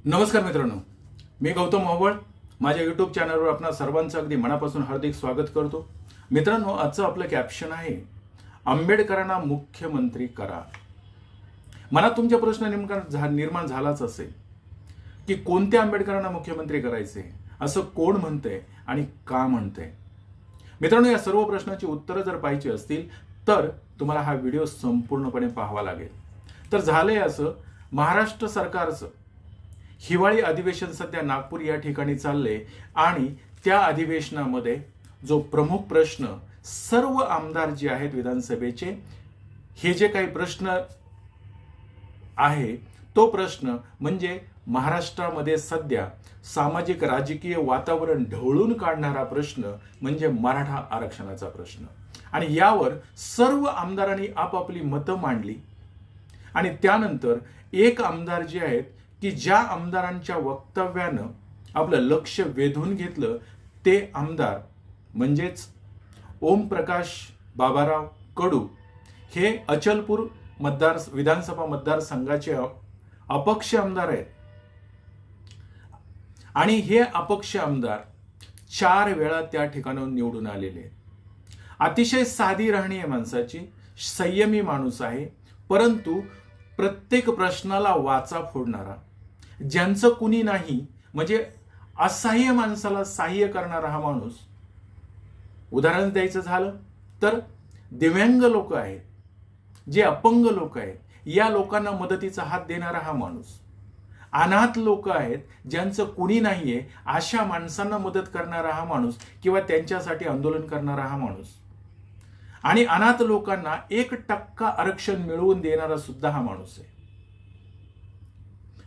नमस्कार मित्रांनो, मी गौतम मोहोळ माझ्या यूट्यूब चॅनलवर आपणा सर्वांचं अगदी मनापासून हार्दिक स्वागत करतो. मित्रांनो, आजचं आपलं कॅप्शन आहे, आंबेडकरांना मुख्यमंत्री करा. मनात तुमच्या प्रश्न निर्माण झालाच असेल की कोणत्या आंबेडकरांना मुख्यमंत्री करायचे, असं कोण म्हणतंय आणि का म्हणतंय. मित्रांनो, या सर्व प्रश्नाची उत्तरं जर पाहिजे असतील तर तुम्हाला हा व्हिडिओ संपूर्णपणे पाहावा लागेल. तर झालंय असं, महाराष्ट्र सरकारचं हिवाळी अधिवेशन सध्या नागपूर या ठिकाणी चालले आणि त्या अधिवेशनामध्ये जो प्रमुख प्रश्न सर्व आमदार जे आहेत विधानसभेचे, हे जे काही प्रश्न आहे तो प्रश्न म्हणजे महाराष्ट्रामध्ये सध्या सामाजिक राजकीय वातावरण ढवळून काढणारा प्रश्न म्हणजे मराठा आरक्षणाचा प्रश्न. आणि यावर सर्व आमदारांनी आपापली मतं मांडली आणि त्यानंतर एक आमदार जे आहेत की ज्या आमदारांच्या वक्तव्यानं आपलं लक्ष वेधून घेतलं ते आमदार म्हणजेच ओमप्रकाश बाबाराव कडू हे अचलपूर विधानसभा मतदारसंघाचे अपक्ष आमदार आहेत. आणि हे अपक्ष आमदार 4 वेळा त्या ठिकाणाहून निवडून आलेले आहेत. अतिशय साधी राहणी आहे माणसाची, संयमी माणूस आहे, परंतु प्रत्येक प्रश्नाला वाचा फोडणारा, ज्यांचं कुणी नाही म्हणजे असहाय्य माणसाला सहाय्य करणारा हा माणूस. उदाहरण द्यायचं झालं तर दिव्यांग लोक आहेत, जे अपंग लोक आहेत, या लोकांना मदतीचा हात देणारा हा माणूस. अनाथ लोक आहेत, ज्यांचं कुणी नाहीये, अशा माणसांना मदत करणारा हा माणूस किंवा त्यांच्यासाठी आंदोलन करणारा हा माणूस. आणि अनाथ लोकांना 1% आरक्षण मिळवून देणारा सुद्धा हा माणूस आहे.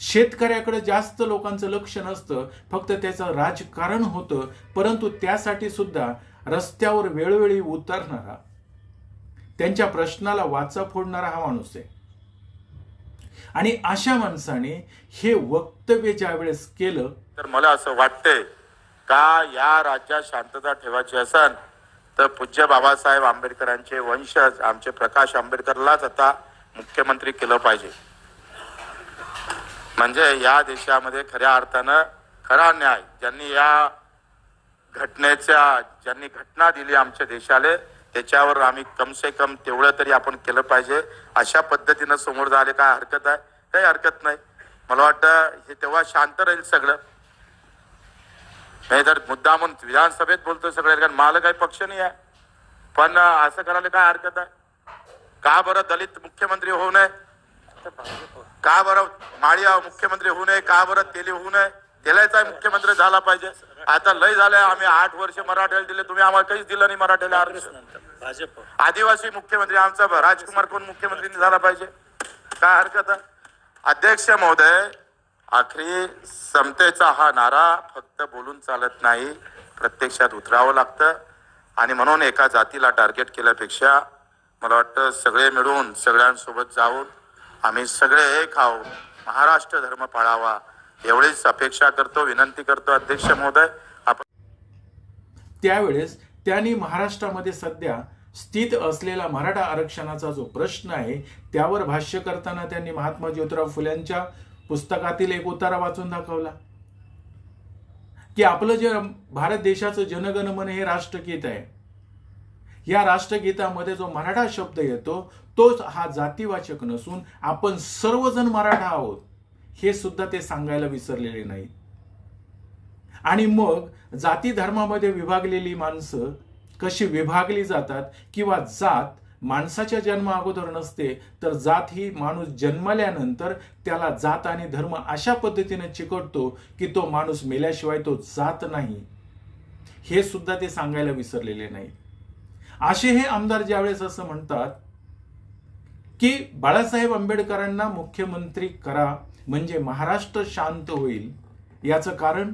शेतकऱ्याकडे जास्त लोकांचं लक्ष नसतं, फक्त त्याचं राजकारण होतं, परंतु त्यासाठी सुद्धा रस्त्यावर वेळोवेळी उतरणारा, त्यांच्या प्रश्नाला वाचा फोडणारा हा माणूस आहे. आणि अशा माणसाने हे वक्तव्य ज्या वेळेस केलं तर मला असं वाटतंय का या राज्यात शांतता ठेवायची असेल तर पूज्य बाबासाहेब आंबेडकरांचे वंशज आमचे प्रकाश आंबेडकरलाच आता मुख्यमंत्री केलं पाहिजे. म्हणजे या देशामध्ये खऱ्या अर्थानं खरा न्याय ज्यांनी घटना दिली आमच्या देशाला, त्याच्यावर आम्ही कम से कम तेवढं तरी आपण केलं पाहिजे. अशा पद्धतीनं समोर झाले काय हरकत आहे? काही हरकत नाही. मला वाटतं हे तेव्हा शांत राहील सगळं. नाही तर मुद्दा म्हणून विधानसभेत बोलतोय सगळे, कारण मला काही पक्ष नाही आहे, पण असं करायला काय हरकत आहे? का बरं दलित मुख्यमंत्री होऊ नये? का बरं माळी मुख्यमंत्री होऊ नये? का बरं तेली होऊ नये? तेलाचा मुख्यमंत्री झाला पाहिजे. आता लय झालंय, आम्ही 8 वर्ष मराठ्याला दिले, तुम्ही आम्हाला काहीच दिलं नाही मराठ्याला आरक्षण. आदिवासी मुख्यमंत्री आमचा राजकुमार कोण मुख्यमंत्री झाला पाहिजे? काय हरकत आहे? अध्यक्ष महोदय, आखरी समतेचा हा नारा फक्त बोलून चालत नाही, प्रत्यक्षात उतरावं लागतं. आणि म्हणून एका जातीला टार्गेट केल्यापेक्षा मला वाटतं सगळे मिळून सगळ्यांसोबत जाऊन आम्ही सगळे एक आहोत, महाराष्ट्र धर्म पाळावा एवढीच अपेक्षा करतो, विनंती करतो. अध्यक्ष महोदय, आपण त्यावेळेस त्यांनी महाराष्ट्रामध्ये सध्या स्थित असलेला मराठा आरक्षणाचा जो प्रश्न आहे त्यावर भाष्य करताना त्यांनी महात्मा ज्योतिराव फुल्यांच्या पुस्तकातील एक उतारा वाचून दाखवला की आपलं जे भारत देशाचं जनगणमन हे राष्ट्रगीत आहे, या राष्ट्रगीतामध्ये जो मराठा शब्द येतो तोच हा जातीवाचक नसून आपण सर्वजण मराठा आहोत, हे सुद्धा ते सांगायला विसरलेले नाही. आणि मग जाती धर्मामध्ये विभागलेली माणसं कशी विभागली जातात किंवा जात माणसाच्या जन्मा अगोदर नसते, तर जात ही माणूस जन्मल्यानंतर त्याला जात आणि धर्म अशा पद्धतीने चिकटतो की तो माणूस मेल्याशिवाय तो जात नाही, हे सुद्धा ते सांगायला विसरलेले नाही. असे हे आमदार ज्यावेळेस असं म्हणतात की बाळासाहेब आंबेडकरांना मुख्यमंत्री करा म्हणजे महाराष्ट्र शांत होईल, याचं कारण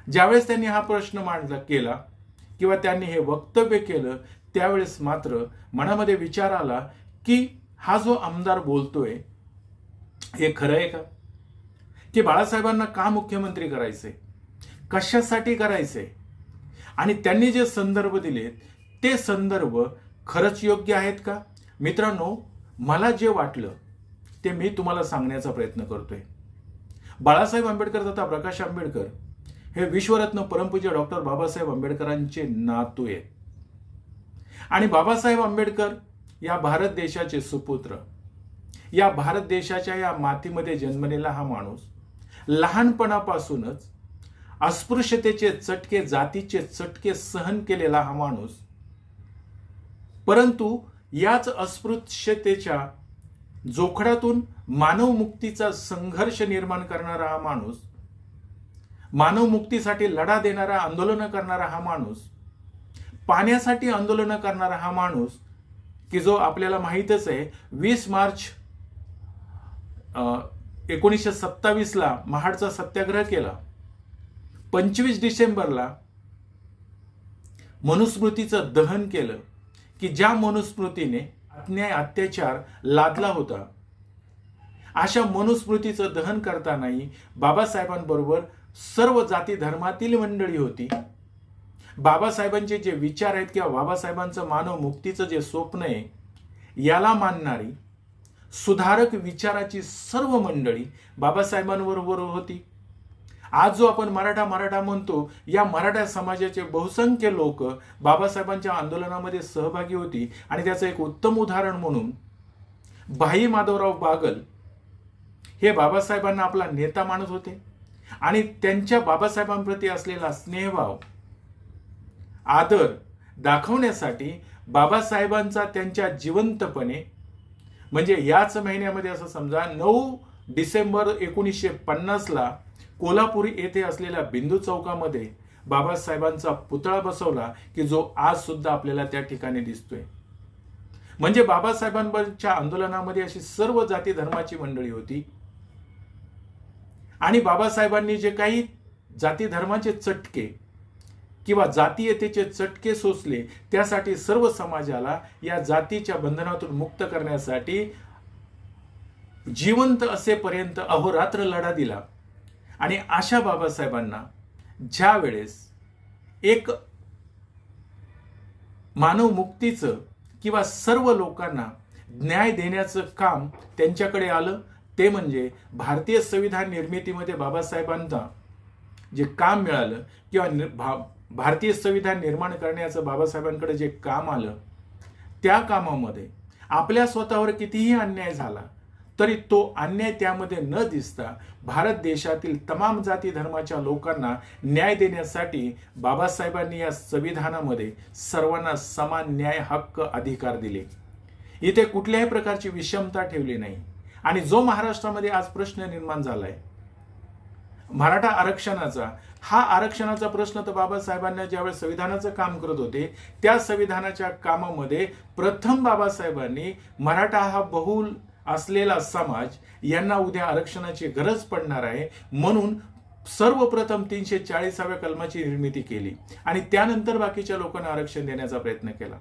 ज्यावेळेस त्यांनी हा प्रश्न केला किंवा त्यांनी हे वक्तव्य केलं त्यावेळेस मात्र मनामध्ये विचार आला की हा जो आमदार बोलतोय हे खरं आहे का? की बाळासाहेबांना का मुख्यमंत्री करायचे, कशासाठी करायचे? आणि त्यांनी जे संदर्भ दिलेत ते संदर्भ खरंच योग्य आहेत का? मित्रांनो, मला जे वाटलं ते मी तुम्हाला सांगण्याचा प्रयत्न करतोय. बाळासाहेब आंबेडकर तथा प्रकाश आंबेडकर हे विश्वरत्न परमपूज्य डॉक्टर बाबासाहेब आंबेडकरांचे नातू आहेत. आणि बाबासाहेब आंबेडकर या भारत देशाचे सुपुत्र, या भारत देशाच्या या मातीमध्ये जन्मलेला हा माणूस लहानपणापासूनच अस्पृश्यतेचे चटके, जातीचे चटके सहन केलेला हा माणूस, परंतु याच अस्पृश्यतेच्या जोखडातून मानव मुक्तीचा संघर्ष निर्माण करणारा हा माणूस, मानव मुक्तीसाठी लढा देणारा, आंदोलन करणारा हा माणूस, पाण्यासाठी आंदोलन करणारा हा माणूस, की जो आपल्याला माहीतच आहे 20 मार्च 1927ला महाडचा सत्याग्रह केला, 25 डिसेंबरला मनुस्मृतीचं दहन केलं, की ज्या मनुस्मृतीने अन्याय अत्याचार लादला होता. अशा मनुस्मृतीचं दहन करतानाही बाबासाहेबांबरोबर सर्व जाती धर्मातील मंडळी होती. बाबासाहेबांचे जे विचार आहेत किंवा बाबासाहेबांचं मानव मुक्तीचं जे स्वप्न आहे याला मानणारी सुधारक विचाराची सर्व मंडळी बाबासाहेबांबरोबर होती. आज जो आपण मराठा म्हणतो, या मराठा समाजाचे बहुसंख्य लोक बाबासाहेबांच्या आंदोलनामध्ये सहभागी होती. आणि त्याचं एक उत्तम उदाहरण म्हणून भाई माधवराव बागल हे बाबासाहेबांना आपला नेता मानत होते आणि त्यांच्या बाबासाहेबांप्रती असलेला स्नेहभाव, आदर दाखवण्यासाठी बाबासाहेबांचा त्यांच्या जिवंतपणे, म्हणजे याच महिन्यामध्ये असं समजा 9 डिसेंबर 1950ला कोल्हापूर येथे असलेल्या बिंदू चौकामध्ये बाबासाहेबांचा पुतळा बसवला, की जो आज सुद्धा आपल्याला त्या ठिकाणी दिसतोय. म्हणजे बाबासाहेबांच्या आंदोलनामध्ये अशी सर्व जाती धर्माची मंडळी होती. आणि बाबासाहेबांनी जे काही जाती धर्माचे चटके किंवा जातीयतेचे चटके सोसले, त्यासाठी सर्व समाजाला या जातीच्या बंधनातून मुक्त करण्यासाठी जिवंत असेपर्यंत अहोरात्र लढा दिला. आणि अशा बाबासाहेबांना ज्या वेळेस एक मानव मुक्तीचं किंवा सर्व लोकांना न्याय देण्याचं काम त्यांच्याकडे आलं, ते म्हणजे भारतीय संविधान निर्मितीमध्ये बाबासाहेबांना जे काम मिळालं किंवा भारतीय संविधान निर्माण करण्याचं बाबासाहेबांकडे जे काम आलं, त्या कामामध्ये आपल्या स्वतःवर कितीही अन्याय झाला तरी तो अन्याय त्यामध्ये न दिसता भारत देशातील तमाम जाती धर्माच्या लोकांना न्याय देण्यासाठी बाबासाहेबांनी या संविधानामध्ये सर्वांना समान न्याय, हक्क, अधिकार दिले. इथे कुठल्याही प्रकारची विषमता ठेवली नाही. आणि जो महाराष्ट्रामध्ये आज प्रश्न निर्माण झालाय मराठा आरक्षणाचा, हा आरक्षणाचा प्रश्न तर बाबासाहेबांना ज्यावेळेस संविधानाचं काम करत होते, त्या संविधानाच्या कामामध्ये प्रथम बाबासाहेबांनी मराठा हा बहुल असलेला समाज यांना उद्या आरक्षणाची गरज पडणार आहे म्हणून सर्वप्रथम 340व्या कलमाची निर्मिती केली आणि त्यानंतर बाकीच्या लोकांना आरक्षण देण्याचा प्रयत्न केला.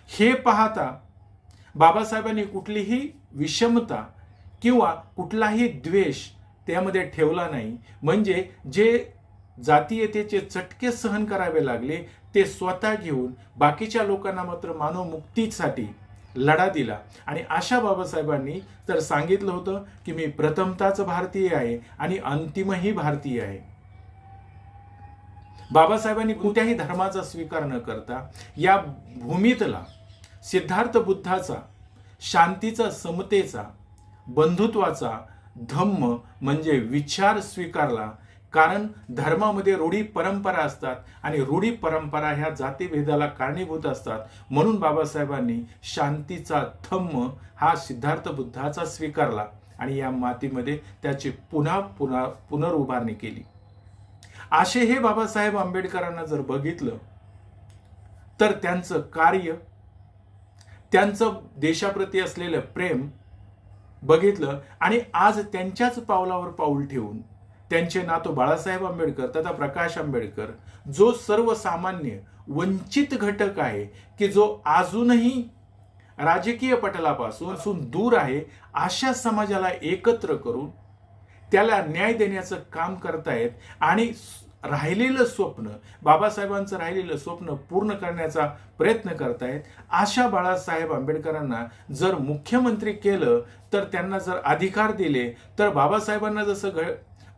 हे पाहता बाबासाहेबांनी कुठलीही विषमता किंवा कुठलाही द्वेष त्यामध्ये ठेवला नाही. म्हणजे जे जातीयतेचे चटके सहन करावे लागले ते स्वतः घेऊन बाकीच्या लोकांना मात्र मानव मुक्तीसाठी लढा दिला. आणि अशा बाबासाहेबांनी तर सांगितलं होतं की मी प्रथमताच भारतीय आहे आणि अंतिमही भारतीय आहे. बाबासाहेबांनी कोणत्याही धर्माचा स्वीकार न करता या भूमीतला सिद्धार्थ बुद्धाचा, शांतीचा, समतेचा, बंधुत्वाचा धम्म म्हणजे विचार स्वीकारला. कारण धर्मामध्ये रूढी परंपरा असतात आणि रूढी परंपरा ह्या जातीभेदाला कारणीभूत असतात. म्हणून बाबासाहेबांनी शांतीचा धम्म हा सिद्धार्थ बुद्धाचा स्वीकारला आणि या मातीमध्ये त्याची पुनरुभारणी केली. असे हे बाबासाहेब आंबेडकरांना जर बघितलं तर त्यांचं कार्य, त्यांचं देशाप्रती असलेलं प्रेम बघितलं आणि आज त्यांच्याच पावलावर पाऊल ठेवून त्यांचे नातू बाळासाहेब आंबेडकर तथा प्रकाश आंबेडकर, जो सर्वसामान्य वंचित घटक आहे की जो अजूनही राजकीय पटलापासून दूर आहे, अशा समाजाला एकत्र करून त्याला न्याय देण्याचं काम करतायत. आणि राहिलेलं स्वप्न, बाबासाहेबांचं राहिलेलं स्वप्न पूर्ण करण्याचा प्रयत्न करतायत. अशा बाळासाहेब आंबेडकरांना जर मुख्यमंत्री केलं, तर त्यांना जर अधिकार दिले, तर बाबासाहेबांना जसं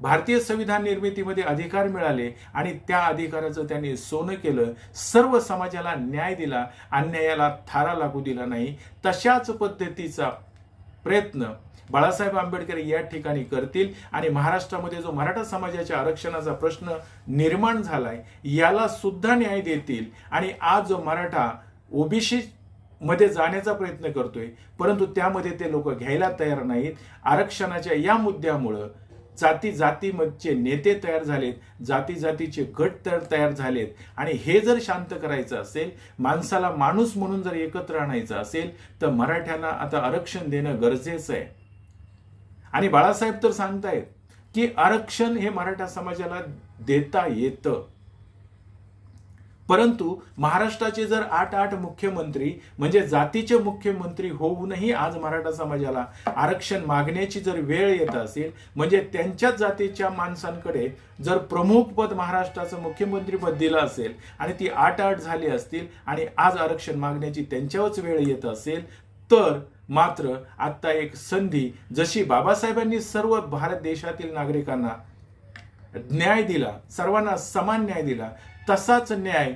भारतीय संविधान निर्मितीमध्ये अधिकार मिळाले आणि त्या अधिकाराचं त्यांनी सोनं केलं, सर्व समाजाला न्याय दिला, अन्यायाला थारा लागू दिला नाही, तशाच पद्धतीचा प्रयत्न बाळासाहेब आंबेडकर या ठिकाणी करतील आणि महाराष्ट्रामध्ये जो मराठा समाजाच्या आरक्षणाचा प्रश्न निर्माण झालाय याला सुद्धा न्याय देतील. आणि आज जो मराठा ओबीसी मध्ये जाण्याचा प्रयत्न करतोय, परंतु त्यामध्ये ते लोक घ्यायला तयार नाहीत. आरक्षणाच्या या मुद्द्यामुळं जाती जातीचे नेते तयार झालेत, जाती जातीचे गट तयार झालेत. आणि हे जर शांत करायचं असेल, माणसाला माणूस म्हणून जर एकत्र आणायचं असेल, तर मराठ्यांना आता आरक्षण देणं गरजेचं आहे. आणि बाळासाहेब तर सांगतायत की आरक्षण हे मराठा समाजाला देता येतं, परंतु महाराष्ट्राचे जर 8 मुख्यमंत्री म्हणजे जातीचे मुख्यमंत्री होऊनही आज मराठा समाजाला आरक्षण मागण्याची जर वेळ येत असेल, म्हणजे त्यांच्याच जातीच्या माणसांकडे जर प्रमुख पद महाराष्ट्राचं मुख्यमंत्रीपद दिलं असेल आणि ती 8 झाली असतील आणि आज आरक्षण मागण्याची त्यांच्यावरच वेळ येत असेल, तर मात्र आता एक संधी, जशी बाबासाहेबांनी सर्व भारत देशातील नागरिकांना न्याय दिला, सर्वांना समान न्याय दिला, तसाच न्याय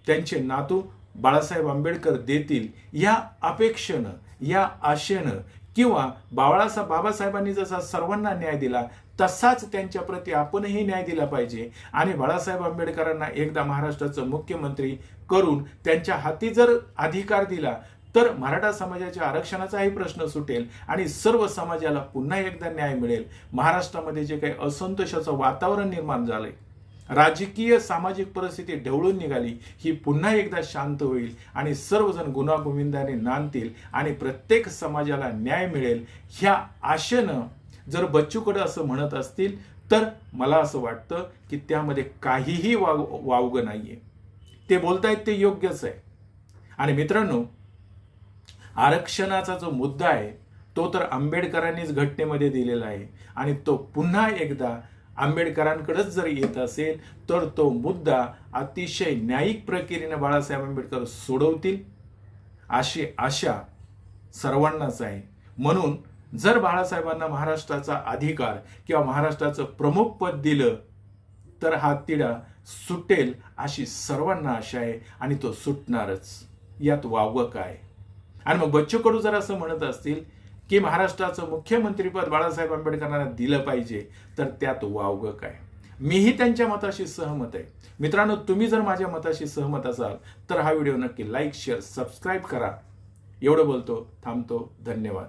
त्यांचे नातू बाळासाहेब आंबेडकर देतील या अपेक्षेनं, या आशेनं, किंवा बाबासाहेबांनी जसा सर्वांना न्याय दिला तसाच त्यांच्या प्रती आपणही न्याय दिला पाहिजे. आणि बाळासाहेब आंबेडकरांना एकदा महाराष्ट्राचं मुख्यमंत्री करून त्यांच्या हाती जर अधिकार दिला, तर मराठा समाजाच्या आरक्षणाचाही प्रश्न सुटेल आणि सर्व समाजाला पुन्हा एकदा न्याय मिळेल. महाराष्ट्रामध्ये जे काही असंतोषाचं वातावरण निर्माण झालंय, राजकीय सामाजिक परिस्थिती ढवळून निघाली, ही पुन्हा एकदा शांत होईल आणि सर्वजण गुण्यागोविंदाने नांदतील आणि प्रत्येक समाजाला न्याय मिळेल. ह्या आशेनं जर बच्चू कडू असं म्हणत असतील, तर मला असं वाटतं की त्यामध्ये काहीही वावगं नाहीये. ते बोलतायत ते योग्यच आहे. आणि मित्रांनो, आरक्षणाचा जो मुद्दा आहे तो तर आंबेडकरांनीच घटनेमध्ये दिलेला आहे आणि तो पुन्हा एकदा आंबेडकरांकडेच जर येत असेल, तर तो मुद्दा अतिशय न्यायिक प्रक्रियेने बाळासाहेब आंबेडकर सोडवतील अशी आशा सर्वांनाच आहे. म्हणून जर बाळासाहेबांना महाराष्ट्राचा अधिकार किंवा महाराष्ट्राचं प्रमुख पद दिलं, तर हा तिढा सुटेल अशी सर्वांना आशा आहे आणि तो सुटणारच. यात वावगं काय? आणि मग बच्चू कडू जर असं म्हणत असतील की महाराष्ट्राचं मुख्यमंत्रीपद बाळासाहेब आंबेडकरांना दिलं पाहिजे, तर त्यात वावगं काय? मीही त्यांच्या मताशी सहमत आहे. मित्रांनो, तुम्ही जर माझ्या मताशी सहमत असाल तर हा व्हिडिओ नक्की लाईक, शेअर, सबस्क्राईब करा. एवढं बोलतो, थांबतो. धन्यवाद.